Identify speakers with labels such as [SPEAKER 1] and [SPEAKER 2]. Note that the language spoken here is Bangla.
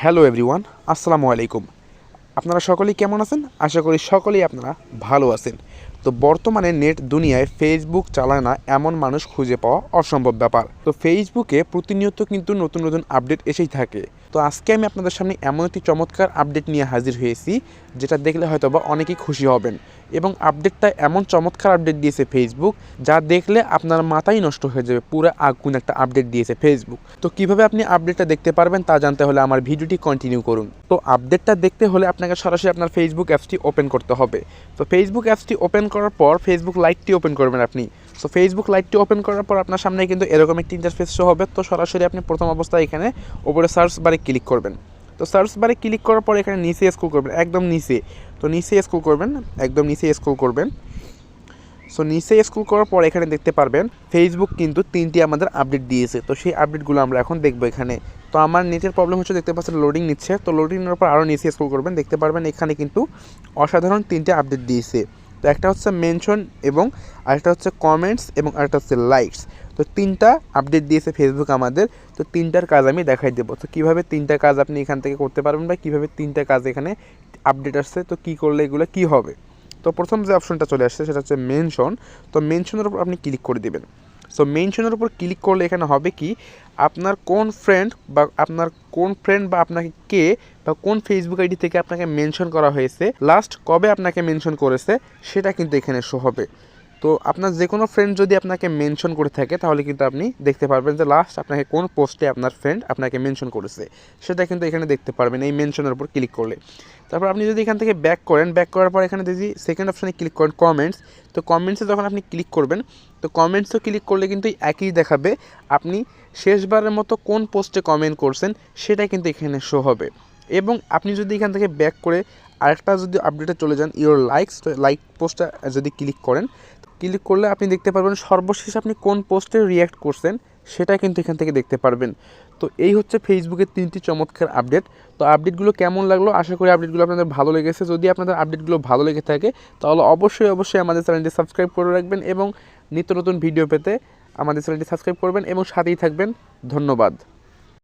[SPEAKER 1] হ্যালো এভরিওয়ান, আসসালামু আলাইকুম। আপনারা সকলেই কেমন আছেন? আশা করি সকলেই আপনারা ভালো আছেন। তো বর্তমানে নেট দুনিয়ায় ফেসবুক চালায় না এমন মানুষ খুঁজে পাওয়া অসম্ভব ব্যাপার। তো ফেসবুকে প্রতিনিয়ত কিন্তু নতুন নতুন আপডেট এসেই থাকে। তো আজকে আমি আপনাদের সামনে এমন একটি চমৎকার আপডেট নিয়ে হাজির হয়েছি, যেটা দেখলে হয়তো বা অনেকেই খুশি হবেন। এবং আপডেটটা এমন চমৎকার আপডেট দিয়েছে ফেসবুক, যা দেখলে আপনার মাথাই নষ্ট হয়ে যাবে। পুরো আগুন একটা আপডেট দিয়েছে ফেসবুক। তো কিভাবে আপনি আপডেটটা দেখতে পারবেন তা জানতে হলে আমার ভিডিওটি কন্টিনিউ করুন। তো আপডেটটা দেখতে হলে আপনাকে সরাসরি আপনার ফেসবুক অ্যাপসটি ওপেন করতে হবে। তো ফেসবুক অ্যাপসটি ওপেন করার পর ফেসবুক লাইটটি ওপেন করবেন আপনি। সো ফেসবুক লাইটটি ওপেন করার পর আপনার সামনে কিন্তু এরকম একটি ইন্টারফেস শো হবে। তো সরাসরি আপনি প্রথম অবস্থায় এখানে উপরে সার্চ বারে ক্লিক করবেন। তো সার্চ বারে ক্লিক করার পর এখানে নিচে স্ক্রল করবেন, একদম নিচে। তো নিচে স্ক্রল করবেন, একদম নিচে স্ক্রল করবেন। সো নিচে স্ক্রল করার পর এখানে দেখতে পারবেন ফেসবুক কিন্তু 3টি আমাদের আপডেট দিয়েছে। তো সেই আপডেটগুলো আমরা এখন দেখবো এখানে। তো আমার নেটের প্রবলেম হচ্ছে, দেখতে পাচ্ছেন লোডিং নিচ্ছে। তো লোডিং নেওয়ার পর আরও নিচে স্ক্রল করবেন, দেখতে পারবেন এখানে কিন্তু অসাধারণ 3টে আপডেট দিয়েছে। তো একটা হচ্ছে মেনশন, এবং আরেকটা হচ্ছে কমেন্টস, এবং আরেকটা হচ্ছে লাইকস। তো 3টা আপডেট দিয়েছে ফেসবুক আমাদের। তো 3টার কাজ আমি দেখাই দেবো। তো কীভাবে 3টা কাজ আপনি এখান থেকে করতে পারবেন, বা কীভাবে 3টা কাজ এখানে আপডেট আসছে, তো কী করলে এগুলো কী হবে। তো প্রথম যে অপশনটা চলে আসছে সেটা হচ্ছে মেনশন। তো মেনশনের উপর আপনি ক্লিক করে দেবেন। সো মেনশনের উপর ক্লিক করলে এখানে হবে কি, আপনার কোন ফ্রেন্ড বা আপনাকে কে বা কোন ফেসবুক আইডি থেকে আপনাকে মেনশন করা হয়েছে, লাস্ট কবে আপনাকে মেনশন করেছে, সেটা কিন্তু এখানে শো হবে। তো আপনার যে কোনো ফ্রেন্ড যদি আপনাকে মেনশন করে থাকে, তাহলে কিন্তু আপনি দেখতে পারবেন যে লাস্ট আপনাকে কোন পোস্টে আপনার ফ্রেন্ড আপনাকে মেনশন করেছে, সেটা কিন্তু এখানে দেখতে পারবেন এই মেনশনের উপর ক্লিক করলে। তারপর আপনি যদি এখান থেকে ব্যাক করার পর এখানে যদি সেকেন্ড অপশানে ক্লিক করেন কমেন্টস। তো কমেন্টসে যখন আপনি ক্লিক করবেন, তো কমেন্টসও ক্লিক করলে কিন্তু একই দেখাবে। আপনি শেষবারের মতো কোন পোস্টে কমেন্ট করছেন সেটা কিন্তু এখানে শো হবে। এবং আপনি যদি এখান থেকে ব্যাক করে আরেকটা যদি আপডেটে চলে যান, ইওর লাইকস, লাইক পোস্টটা যদি ক্লিক করেন, ক্লিক করলে আপনি দেখতে পারবেন সর্বশেষ আপনি কোন পোস্টে রিয়্যাক্ট করছেন সেটা কিন্তু এখান থেকে দেখতে পারবেন। তো এই হচ্ছে ফেসবুকের 3টি চমৎকার আপডেট। তো আপডেটগুলো কেমন লাগলো, আশা করি আপডেটগুলো আপনাদের ভালো লেগেছে। যদি আপনাদের আপডেটগুলো ভালো লেগে থাকে, তাহলে অবশ্যই আমাদের চ্যানেলটি সাবস্ক্রাইব করে রাখবেন, এবং নিত্য নতুন ভিডিও পেতে আমাদের চ্যানেলটি সাবস্ক্রাইব করবেন এবং সাথেই থাকবেন। ধন্যবাদ।